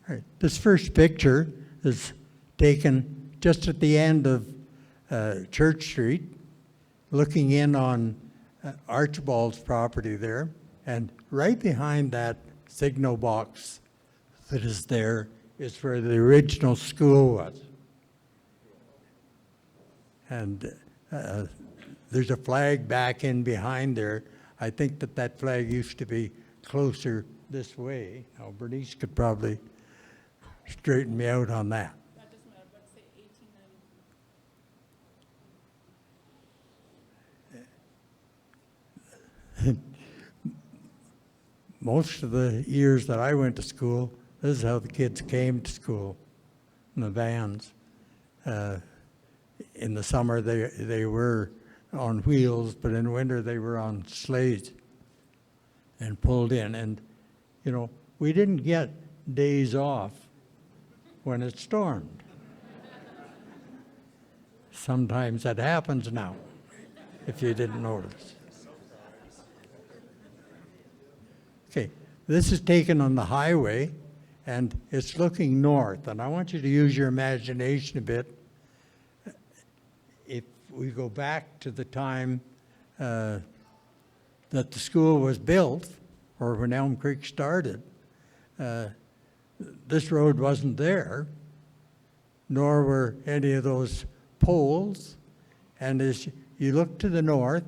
Right. This first picture is taken just at the end of Church Street, looking in on Archibald's property there, and right behind that signal box that is there is where the original school was. And there's a flag back in behind there. I think that flag used to be closer this way. Now, Bernice could probably straighten me out on that. That doesn't matter, but say 1890. Most of the years that I went to school, this is how the kids came to school, in the vans. In the summer, they were on wheels, but in winter, they were on sleighs and pulled in. And, you know, we didn't get days off when it stormed. Sometimes that happens now, if you didn't notice. Okay, this is taken on the highway, and it's looking north. And I want you to use your imagination a bit. If we go back to the time that the school was built, or when Elm Creek started, this road wasn't there, nor were any of those poles. And as you look to the north,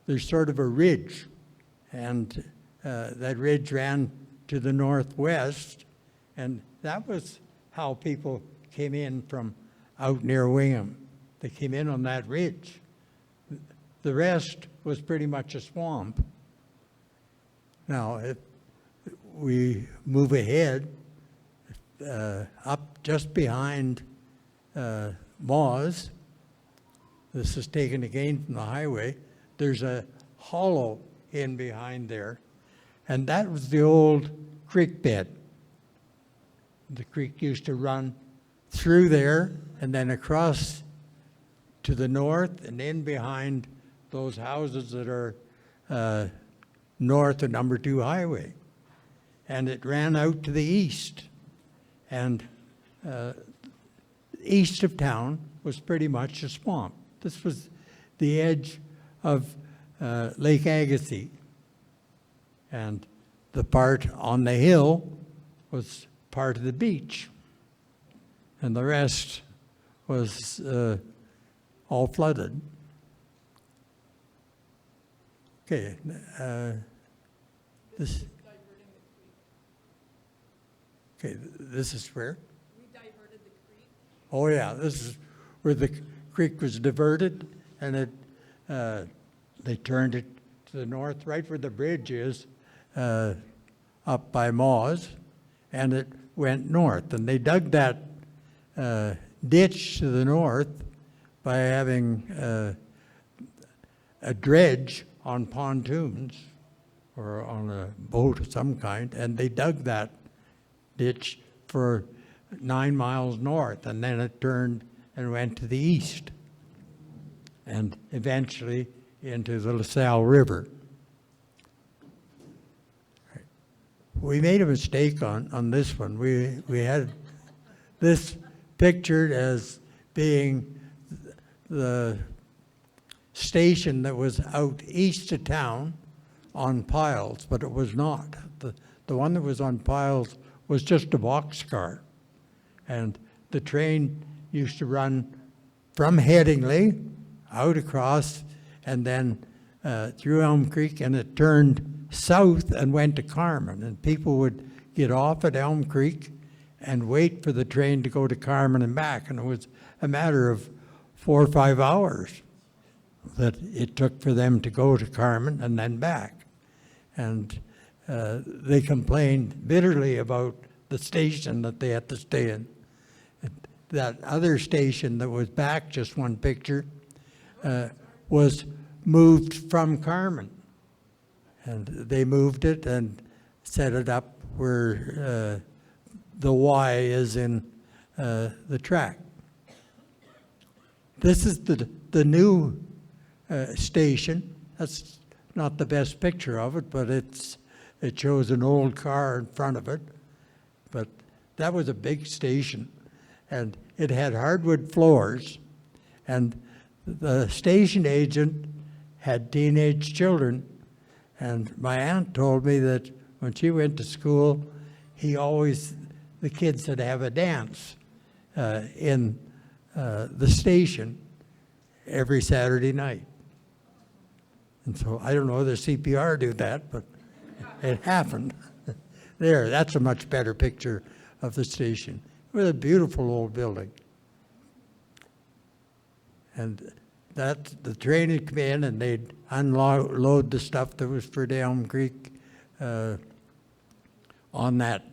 there's sort of a ridge, and that ridge ran to the northwest, and that was how people came in from out near Wingham. They came in on that ridge. The rest was pretty much a swamp. Now, if we move ahead, up just behind Moz, this is taken again from the highway, there's a hollow in behind there, and that was the old creek bed. The creek used to run through there and then across to the north and in behind those houses that are north of number 2 highway. And it ran out to the east. And east of town was pretty much a swamp. This was the edge of Lake Agassiz. And the part on the hill was part of the beach. And the rest was all flooded. Okay, this is where? We diverted the creek. Oh yeah, this is where the creek was diverted, and it they turned it to the north, right where the bridge is, up by Moz, and it went north. And they dug that ditch to the north by having a dredge on pontoons or on a boat of some kind, and they dug that ditch for 9 miles north, and then it turned and went to the east and eventually into the LaSalle River. We made a mistake on this one. We had this pictured as being the station that was out east of town on piles, but it was not. The one that was on piles was just a boxcar. And the train used to run from Headingley out across and then through Elm Creek, and it turned south and went to Carmen. And people would get off at Elm Creek and wait for the train to go to Carmen and back. And it was a matter of 4 or 5 hours that it took for them to go to Carmen and then back. And they complained bitterly about the station that they had to stay in. That other station that was back, just one picture, was moved from Carmen. And they moved it and set it up where the Y is in the track. This is the new station. That's not the best picture of it, but it shows an old car in front of it. But that was a big station, and it had hardwood floors, and the station agent had teenage children, and my aunt told me that when she went to school, the kids had to have a dance in the station every Saturday night. And so I don't know whether CPR do that, but it happened. There, that's a much better picture of the station. It was a beautiful old building. And the train would come in and they'd unload the stuff that was for the Elm Creek on that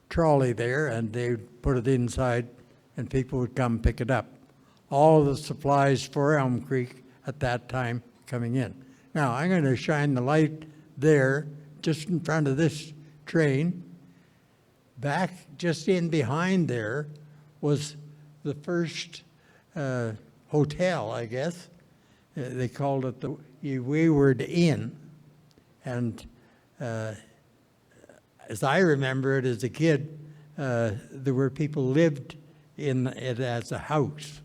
trolley there, and they'd put it inside and people would come pick it up. All the supplies for Elm Creek at that time coming in. Now, I'm going to shine the light there, just in front of this train. Back just in behind there was the first hotel, I guess. They called it the Wayward Inn. And as I remember it as a kid, there were people lived in it as a house.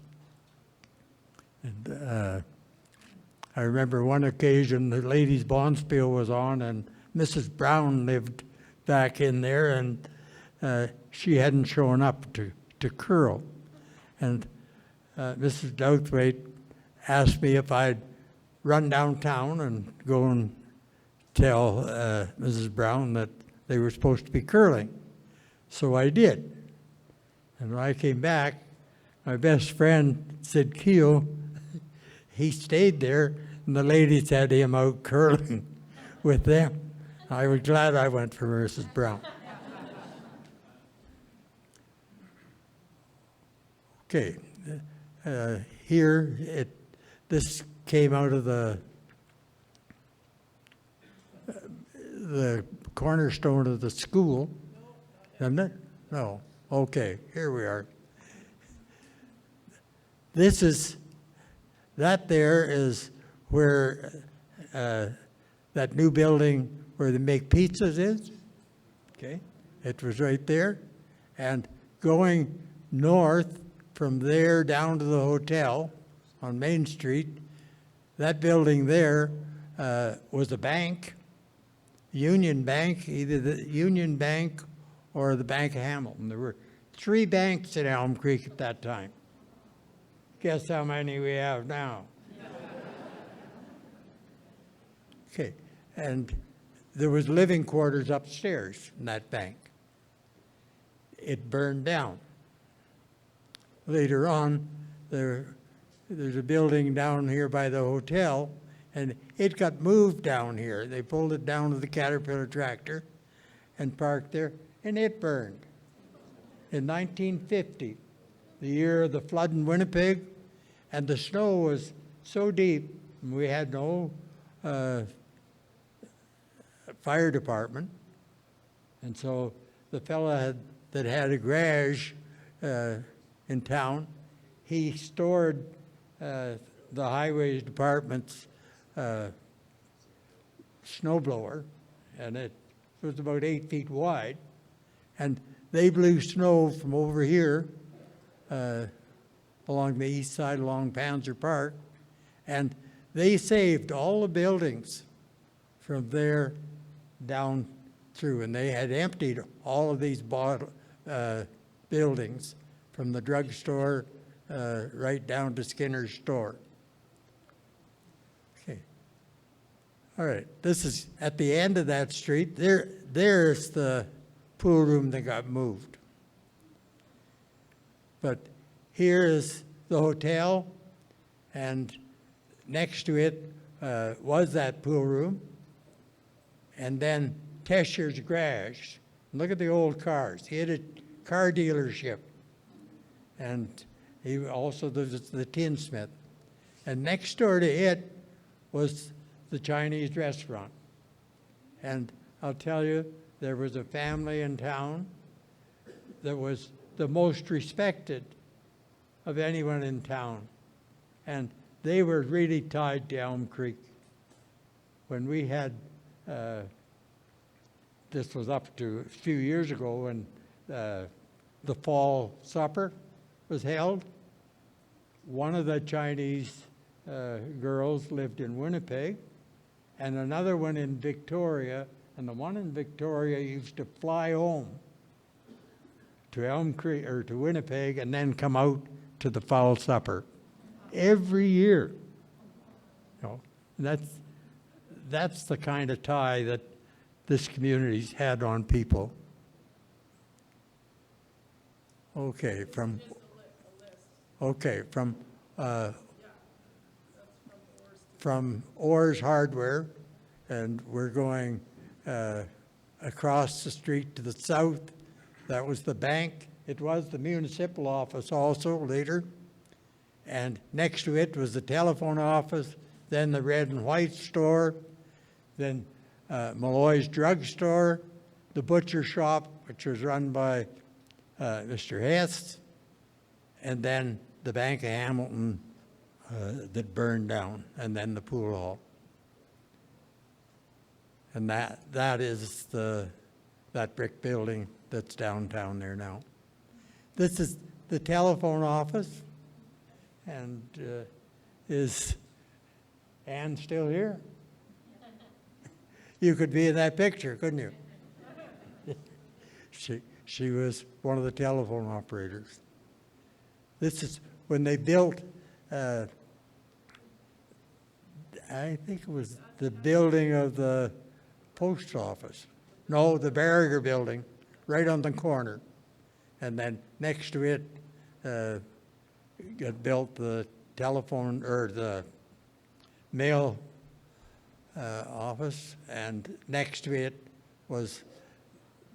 And I remember one occasion the ladies' bonspiel was on, and Mrs. Brown lived back in there, and she hadn't shown up to curl. And Mrs. Douthwaite asked me if I'd run downtown and go and tell Mrs. Brown that they were supposed to be curling. So I did. And when I came back, my best friend, Sid Keel, he stayed there, and the ladies had him out curling with them. I was glad I went for Mrs. Brown. Okay, here this came out of the cornerstone of the school, isn't it? No. Okay, here we are. That there is where that new building where they make pizzas is. Okay, it was right there. And going north from there down to the hotel on Main Street, that building there was a bank, Union Bank, either the Union Bank or the Bank of Hamilton. There were 3 banks in Elm Creek at that time. Guess how many we have now? Okay, and there was living quarters upstairs in that bank. It burned down. Later on, there's a building down here by the hotel, and it got moved down here. They pulled it down with the Caterpillar tractor and parked there, and it burned. In 1950, the year of the flood in Winnipeg, and the snow was so deep, and we had no fire department, and so the fella that had a garage in town, he stored the highways department's snowblower, and it was about 8 feet wide, and they blew snow from over here along the east side along Panzer Park, and they saved all the buildings from there down through, and they had emptied all of these buildings from the drugstore right down to Skinner's store. Okay. All right, this is at the end of that street. There's the pool room that got moved. But here is the hotel, and next to it was that pool room, and then Teshier's garage. Look at the old cars. He had a car dealership, and he also was the tinsmith. And next door to it was the Chinese restaurant. And I'll tell you, there was a family in town that was the most respected of anyone in town. And they were really tied to Elm Creek. When we had, this was up to a few years ago when the fall supper was held. One of the Chinese girls lived in Winnipeg, and another one in Victoria, and the one in Victoria used to fly home to Elm Creek or to Winnipeg and then come out to the fall supper every year. You know, that's the kind of tie that this community's had on people. Okay, from from Orr's Hardware, and we're going across the street to the south. That was the bank. It was the municipal office also later. And next to it was the telephone office, then the red and white store, then Malloy's drugstore, the butcher shop, which was run by Mr. Hess, and then the Bank of Hamilton that burned down, and then the pool hall. And that is that brick building that's downtown there now. This is the telephone office, and is Ann still here? You could be in that picture, couldn't you? She was one of the telephone operators. This is when they built, I think it was the building of the post office. No, the Barriger building, right on the corner. And then next to it, got built the telephone or the mail office, and next to it was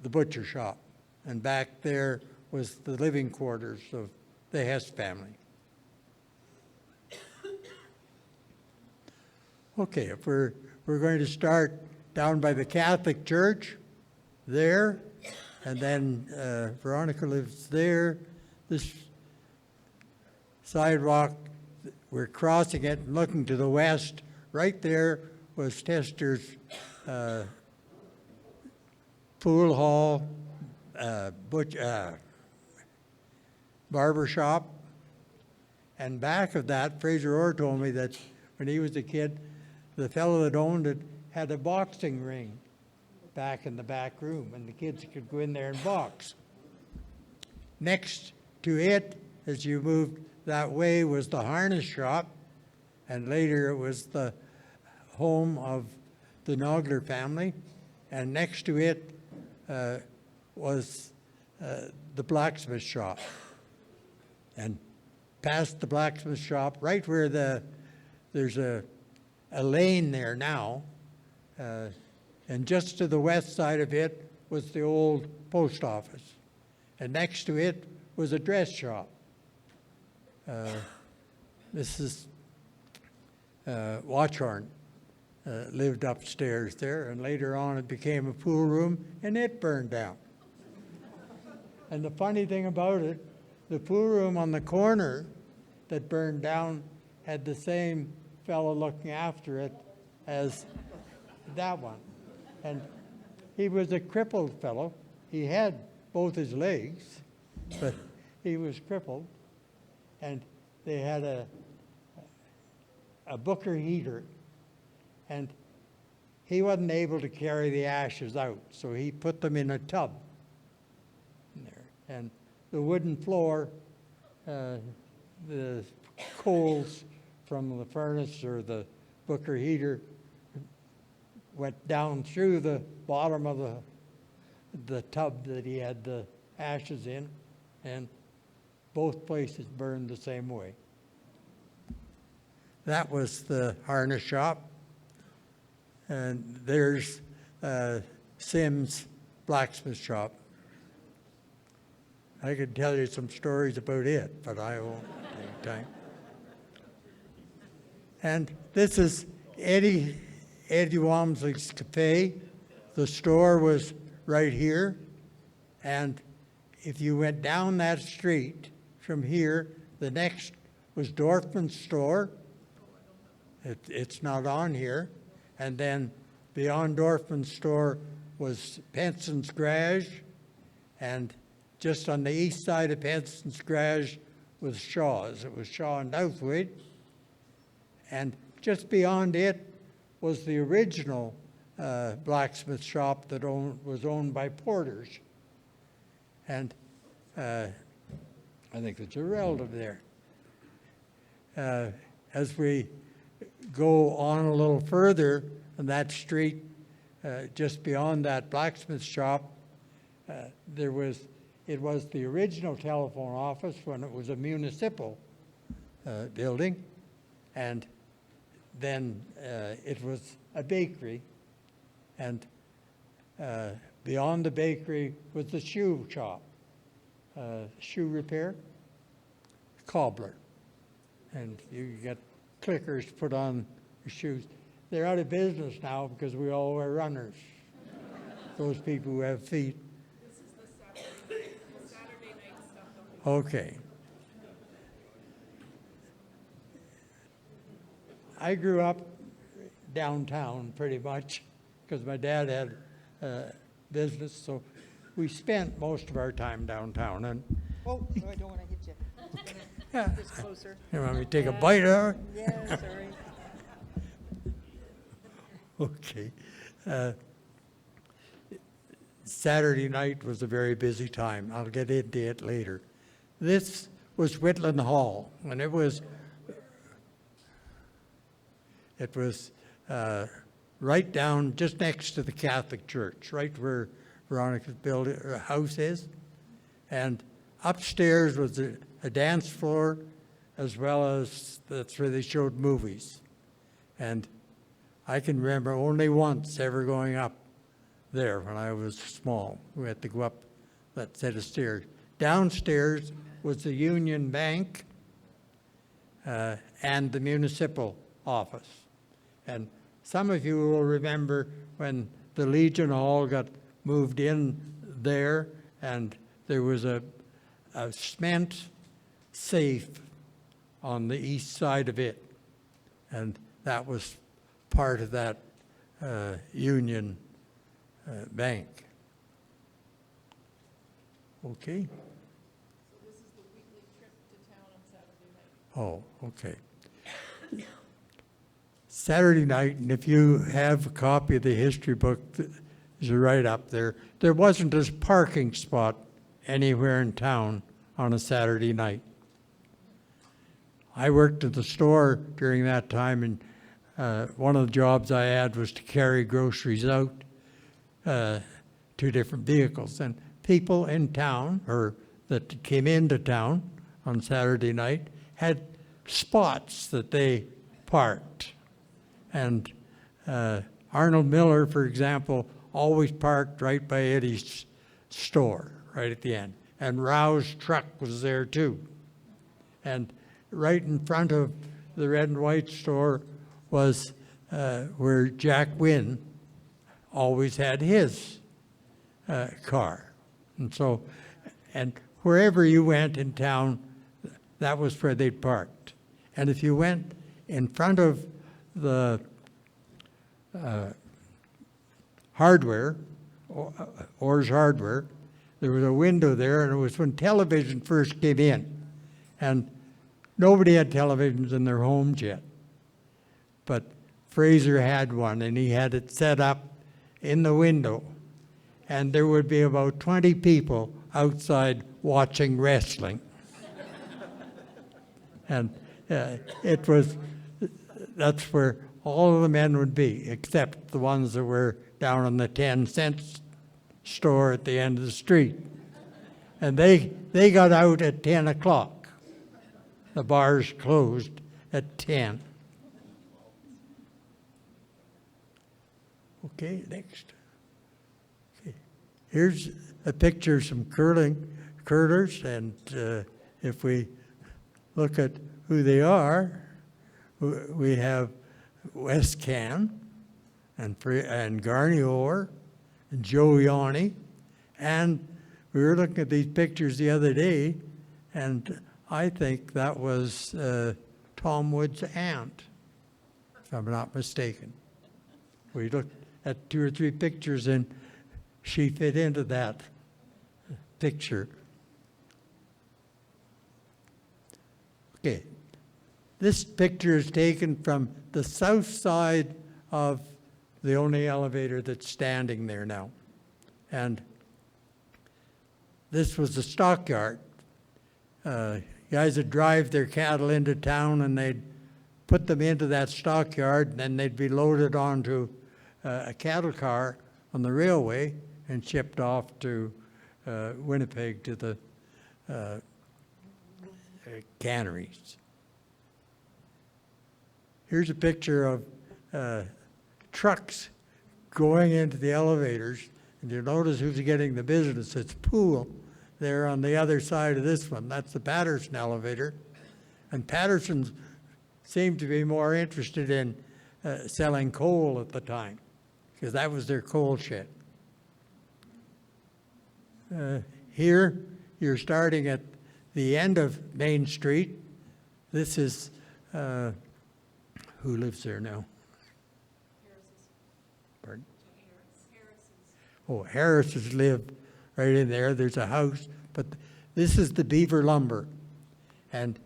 the butcher shop. And back there was the living quarters of the Hess family. Okay, if we're going to start down by the Catholic Church there, and then Veronica lives there. This sidewalk, we're crossing it and looking to the west. Right there was Tester's pool hall, barber shop. And back of that, Fraser Orr told me that when he was a kid, the fellow that owned it had a boxing ring back in the back room, and the kids could go in there and box. Next to it, as you moved that way, was the harness shop, and later it was the home of the Nogler family, and next to it was the blacksmith shop. And past the blacksmith shop, right where there's a lane there now, and just to the west side of it was the old post office. And next to it was a dress shop. Mrs. Watchorn lived upstairs there, and later on it became a pool room, and it burned down. And the funny thing about it, the pool room on the corner that burned down had the same fellow looking after it as that one. And he was a crippled fellow. He had both his legs, but he was crippled. And they had a Booker heater, and he wasn't able to carry the ashes out, so he put them in a tub in there. And the wooden floor, the coals from the furnace or the Booker heater went down through the bottom of the tub that he had the ashes in, and both places burned the same way. That was the harness shop, and there's Sim's blacksmith shop. I could tell you some stories about it, but I won't take time. And this is Eddie Walmsley's Cafe. The store was right here, and if you went down that street from here, the next was Dorfman's store. It's not on here. And then beyond Dorfman's store was Penson's Garage, and just on the east side of Henson's Garage was Shaw's. It was Shaw and Douthwaite. And just beyond it was the original blacksmith shop that was owned by Porter's. And I think there's a relative there. As we go on a little further on that street, just beyond that blacksmith shop, it was the original telephone office when it was a municipal building, and then it was a bakery, and beyond the bakery was the shoe shop, shoe repair, cobbler, and you get clickers put on your shoes. They're out of business now because we all wear runners, those people who have feet. This is the Saturday night stuff. Okay. I grew up downtown pretty much because my dad had business, so we spent most of our time downtown. And Oh, I don't want to hit you. yeah, Just closer. you want me to take a bite of it? Yeah, sorry. Okay. Saturday night was a very busy time. I'll get into it later. This was Whitland Hall, and it was right down just next to the Catholic Church, right where Veronica's house is. And upstairs was a dance floor, as well as that's where they showed movies. And I can remember only once ever going up there when I was small. We had to go up that set of stairs. Downstairs was the Union Bank and the municipal office. And some of you will remember when the Legion Hall got moved in there, and there was a cement safe on the east side of it. And that was part of that Union Bank. Okay. So this is the weekly trip to town on Saturday night. Oh, okay. Saturday night, and if you have a copy of the history book, there's right up there. There wasn't a parking spot anywhere in town on a Saturday night. I worked at the store during that time, and one of the jobs I had was to carry groceries out to different vehicles. And people in town, or that came into town on Saturday night, had spots that they parked. And Arnold Miller, for example, always parked right by Eddie's store, right at the end. And Rao's truck was there too. And right in front of the red and white store was where Jack Wynn always had his car. And so, and wherever you went in town, that was where they parked. And if you went in front of the hardware, Orr's Hardware, there was a window there, and it was when television first came in. And nobody had televisions in their homes yet. But Fraser had one, and he had it set up in the window. And there would be about 20 people outside watching wrestling. And that's where all of the men would be, except the ones that were down on the 10-cent store at the end of the street. And they got out at 10 o'clock. The bars closed at 10. Okay, next. Okay. Here's a picture of some curlers, and if we look at who they are, we have Wes Can and Garney Orr and Joe Yanni, and we were looking at these pictures the other day, and I think that was Tom Wood's aunt, if I'm not mistaken. We looked at 2 or 3 pictures, and she fit into that picture. Okay. This picture is taken from the south side of the only elevator that's standing there now. And this was the stockyard. Guys would drive their cattle into town and they'd put them into that stockyard, and then they'd be loaded onto a cattle car on the railway and shipped off to Winnipeg to the canneries. Here's a picture of trucks going into the elevators, and you notice who's getting the business. It's Poole there on the other side of this one. That's the Patterson elevator. And Patterson's seemed to be more interested in selling coal at the time, because that was their coal shed. Here, you're starting at the end of Main Street. This is, who lives there now? Pardon? Oh, Harris's lived right in there. There's a house, but this is the Beaver Lumber. And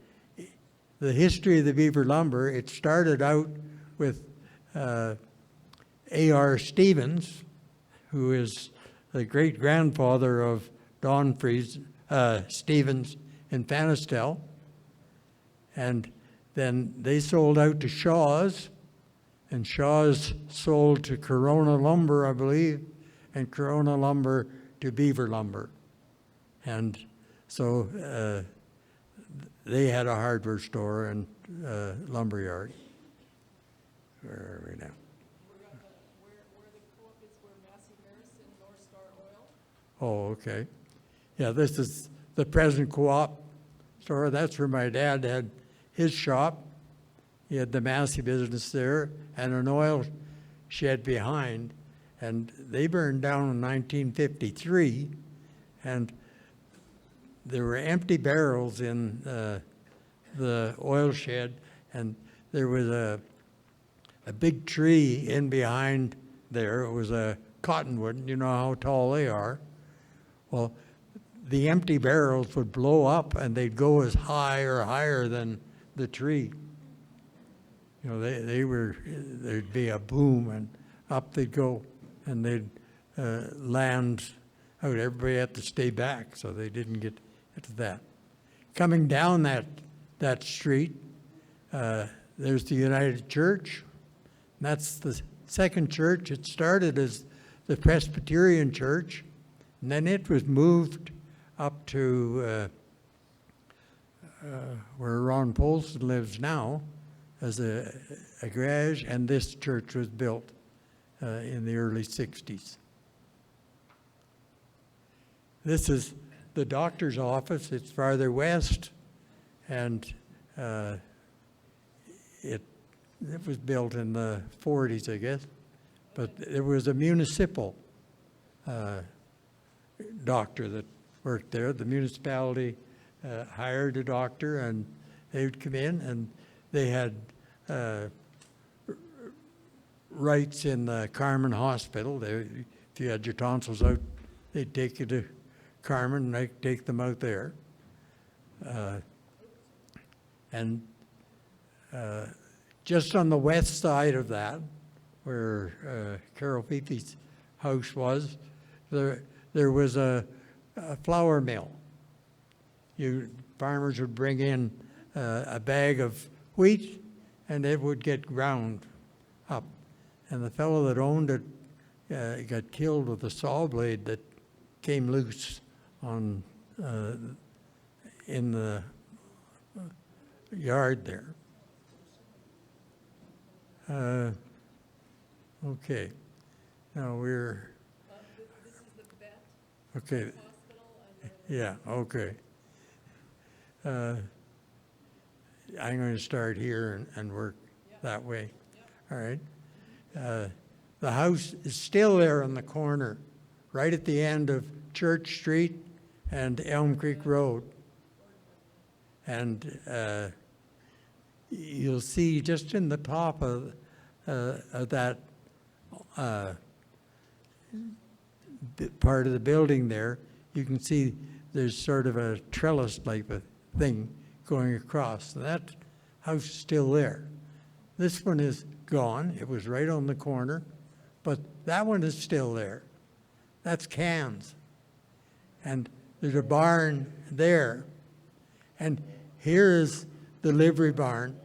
the history of the Beaver Lumber, it started out with A.R. Stevens, who is the great-grandfather of Don Stevens in Fanistel. And then they sold out to Shaw's, and Shaw's sold to Corona Lumber, I believe, and Corona Lumber to Beaver Lumber. And so they had a hardware store and lumber yard. Where are we now? Where the co-op is, where Massey Harrison, North Star Oil. Oh, okay. Yeah, this is the present co-op store. That's where my dad had his shop. He had the Massey business there and an oil shed behind. And they burned down in 1953. And there were empty barrels in the oil shed. And there was a big tree in behind there. It was a cottonwood. You know how tall they are. Well, the empty barrels would blow up and they'd go as high or higher than the tree. You know, there'd be a boom and up they'd go, and they'd land out. Everybody had to stay back so they didn't get to that. Coming down that street, there's the United Church. That's the second church. It started as the Presbyterian Church, and then it was moved up to where Ron Polson lives now as a garage, and this church was built in the early 60s. This is the doctor's office. It's farther west, and it was built in the 40s, I guess. But it was a municipal doctor that worked there. The municipality hired a doctor, and they would come in, and they had rights in the Carmen Hospital. If you had your tonsils out, they'd take you to Carmen, and they'd take them out there. And just on the west side of that, where Carol Fifi's house was, there was a flour mill. Farmers would bring in a bag of wheat, and it would get ground up. And the fellow that owned it got killed with a saw blade that came loose in the yard there. Okay. Now we're... This is the vet Okay. hospital and Yeah, okay. I'm going to start here and work that way. All right. The house is still there on the corner, right at the end of Church Street and Elm Creek Road. And you'll see just in the top of that part of the building there, you can see there's sort of a trellis type of thing going across. That house is still there. This one is gone. It was right on the corner, but that one is still there. That's cans. And there's a barn there. And here is the livery barn.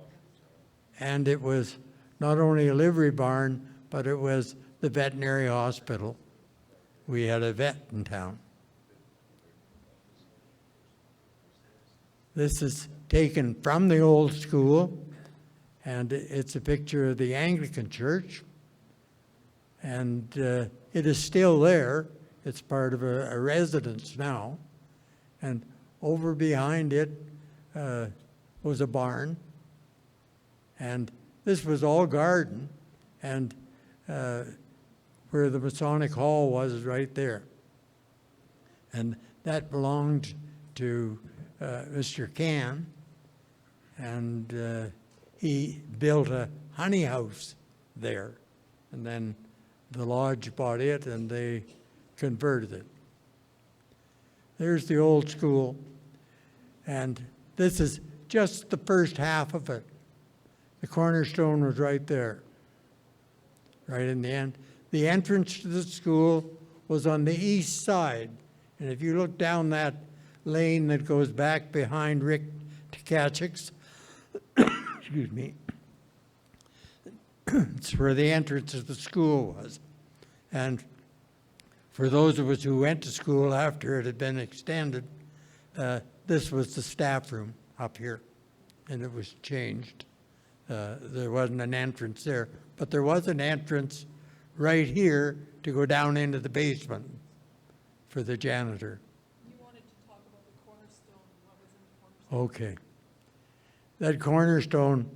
And it was not only a livery barn, but it was the veterinary hospital. We had a vet in town. This is taken from the old school, and it's a picture of the Anglican Church. And it is still there. It's part of a residence now. And over behind it was a barn. And this was all garden. And where the Masonic Hall was right there. And that belonged to Mr. Can. And he built a honey house there. And then the lodge bought it and they converted it. There's the old school. And this is just the first half of it. The cornerstone was right there, right in the end. The entrance to the school was on the east side. And if you look down that lane that goes back behind Rick Tkachik's, excuse me, it's where the entrance of the school was. And for those of us who went to school after it had been extended, this was the staff room up here, and it was changed. There wasn't an entrance there, but there was an entrance right here to go down into the basement for the janitor. You wanted to talk about the cornerstone, what was in the cornerstone? Okay. That cornerstone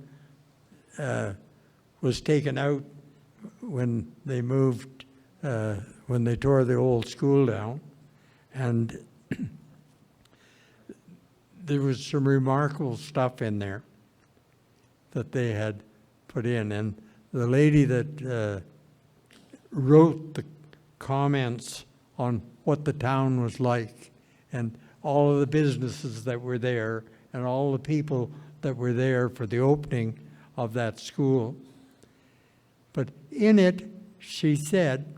was taken out when they moved, when they tore the old school down. And there was some remarkable stuff in there that they had put in. And the lady that wrote the comments on what the town was like and all of the businesses that were there and all the people that were there for the opening of that school. But in it, she said,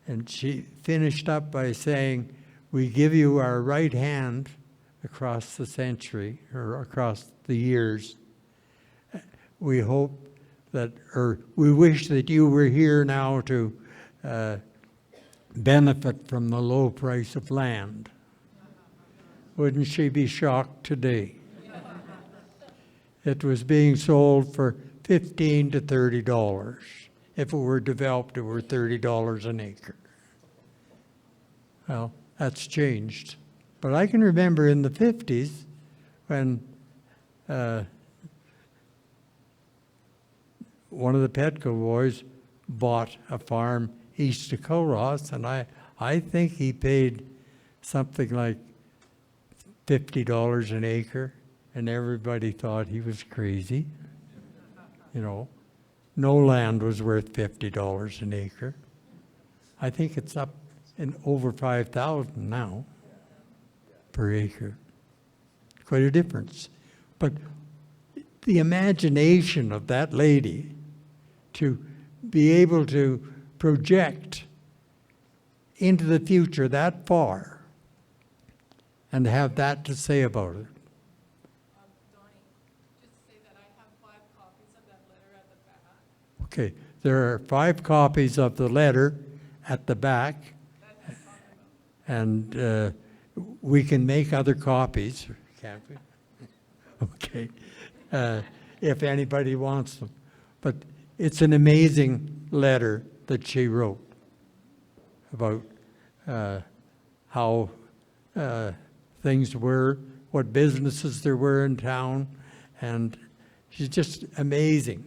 and she finished up by saying, "We give you our right hand across the century or across the years. We hope that, or we wish that you were here now to benefit from the low price of land." Wouldn't she be shocked today? It was being sold for $15 to $30. If it were developed, it were $30 an acre. Well, that's changed. But I can remember in the 50s when one of the Petco boys bought a farm east of Culross, and I think he paid something like $50 an acre, and everybody thought he was crazy. You know, no land was worth $50 an acre. I think it's up in over $5,000 now per acre. Quite a difference. But the imagination of that lady to be able to project into the future that far and have that to say about it. Donnie, just say that I have 5 copies of that letter at the back. Okay, there are 5 copies of the letter at the back, and we can make other copies, can't we? Okay, if anybody wants them. But it's an amazing letter that she wrote about how things were, what businesses there were in town, and she's just amazing.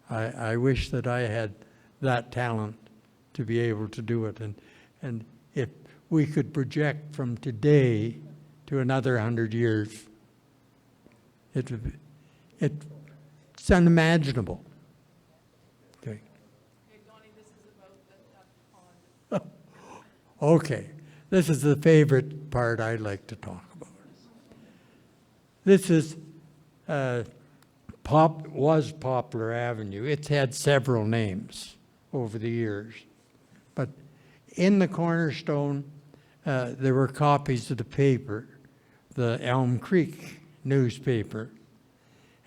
I wish that I had that talent to be able to do it. And if we could project from today to another 100 years, it's unimaginable. Okay. Hey, Donnie, this is about that pond. Okay, this is the favorite part I'd like to talk about. This is was Poplar Avenue. It's had several names over the years. But in the cornerstone, there were copies of the paper, the Elm Creek newspaper.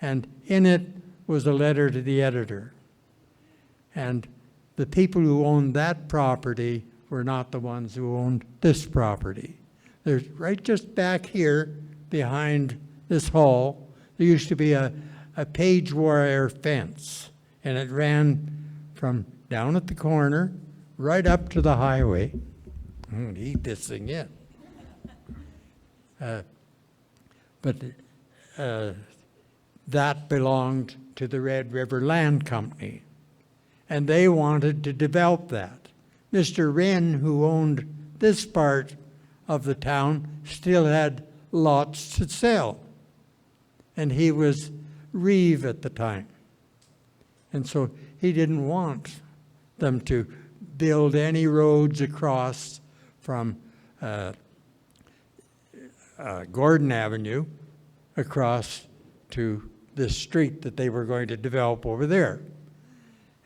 And in it was a letter to the editor. And the people who owned that property were not the ones who owned this property. There's right just back here behind this hall, there used to be a page wire fence, and it ran from down at the corner right up to the highway. I'm going to eat this thing in. That belonged to the Red River Land Company, and they wanted to develop that. Mr. Wren, who owned this part of the town, still had lots to sell, and he was Reeve at the time. And so he didn't want them to build any roads across from Gordon Avenue across to this street that they were going to develop over there.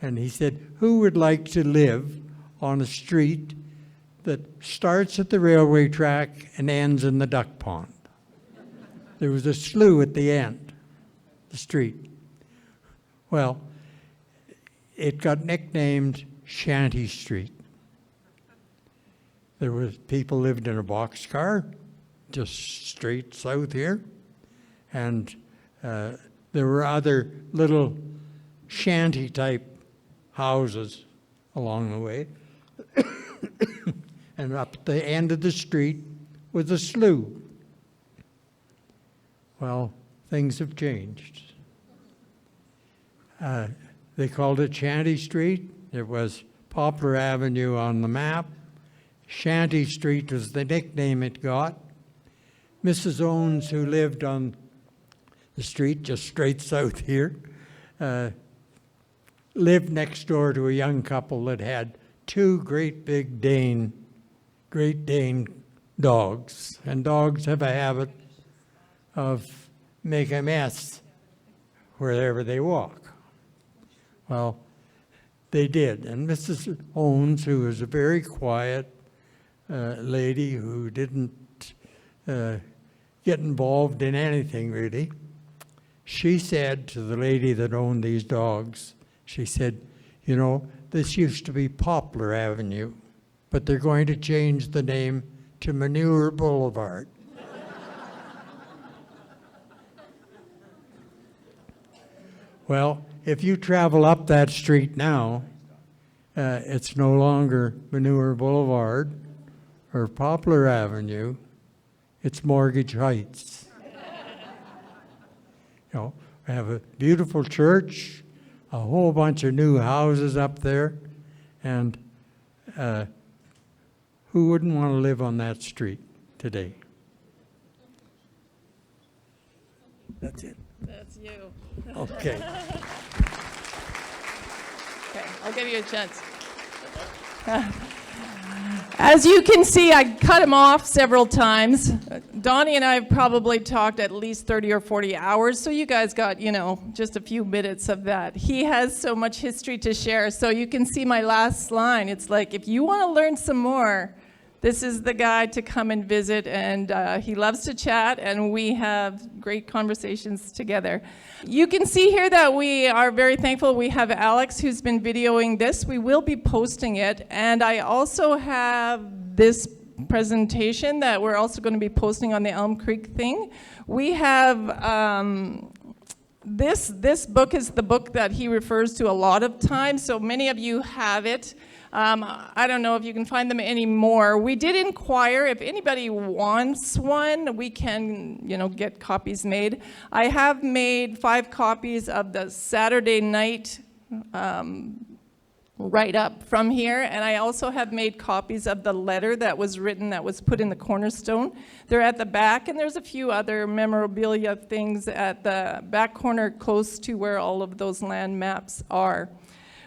And he said, who would like to live on a street that starts at the railway track and ends in the duck pond? There was a slough at the end, the street. Well, it got nicknamed Shanty Street. There was people lived in a boxcar just straight south here, and there were other little shanty type houses along the way. And up at the end of the street was a slough. Well, things have changed. They called it Shanty Street. There was Poplar Avenue on the map. Shanty Street was the nickname it got. Mrs. Owens, who lived on the street just straight south here, lived next door to a young couple that had two great Dane dogs. And dogs have a habit of making a mess wherever they walk. Well, they did. And Mrs. Owens, who was a very quiet lady who didn't get involved in anything really, she said to the lady that owned these dogs, she said, you know, this used to be Poplar Avenue, but they're going to change the name to Manure Boulevard. Well, if you travel up that street now, it's no longer Manure Boulevard or Poplar Avenue, it's Mortgage Heights. You know, we have a beautiful church, a whole bunch of new houses up there, and who wouldn't want to live on that street today? That's it. That's you. Okay. Okay, I'll give you a chance. As you can see, I cut him off several times. Donnie and I have probably talked at least 30 or 40 hours, so you guys got, you know, just a few minutes of that. He has so much history to share, so you can see my last line. It's like, if you want to learn some more, this is the guy to come and visit, and he loves to chat, and we have great conversations together. You can see here that we are very thankful. We have Alex who's been videoing this. We will be posting it, and I also have this presentation that we're also going to be posting on the Elm Creek thing. We have this book is the book that he refers to a lot of times, so many of you have it. I don't know if you can find them anymore. We did inquire if anybody wants one, we can, you know, get copies made. I have made 5 copies of the Saturday night write-up from here, and I also have made copies of the letter that was written that was put in the cornerstone. They're at the back, and there's a few other memorabilia things at the back corner close to where all of those land maps are.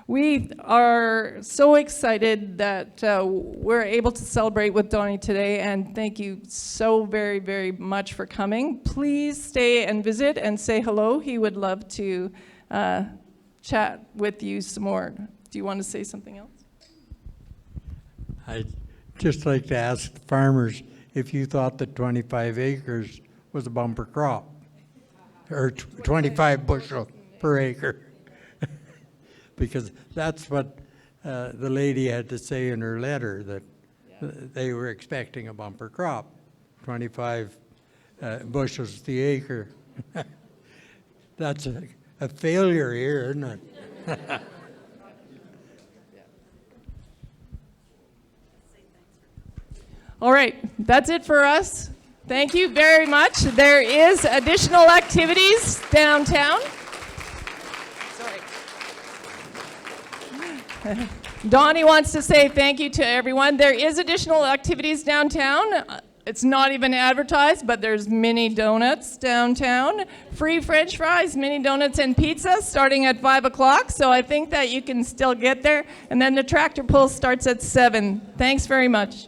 We are so excited that we're able to celebrate with Donnie today, and thank you so very, very much for coming. Please stay and visit and say hello. He would love to chat with you some more. Do you want to say something else? I'd just like to ask the farmers if you thought that 25 acres was a bumper crop, or 25 bushel per acre. Because that's what the lady had to say in her letter, that they were expecting a bumper crop, 25 bushels the acre. That's a failure here, isn't it? All right, that's it for us. Thank you very much. There is additional activities downtown. Donnie wants to say thank you to everyone. There is additional activities downtown. It's not even advertised, but there's mini donuts downtown. Free French fries, mini donuts, and pizza starting at 5 o'clock. So I think that you can still get there. And then the tractor pull starts at 7. Thanks very much.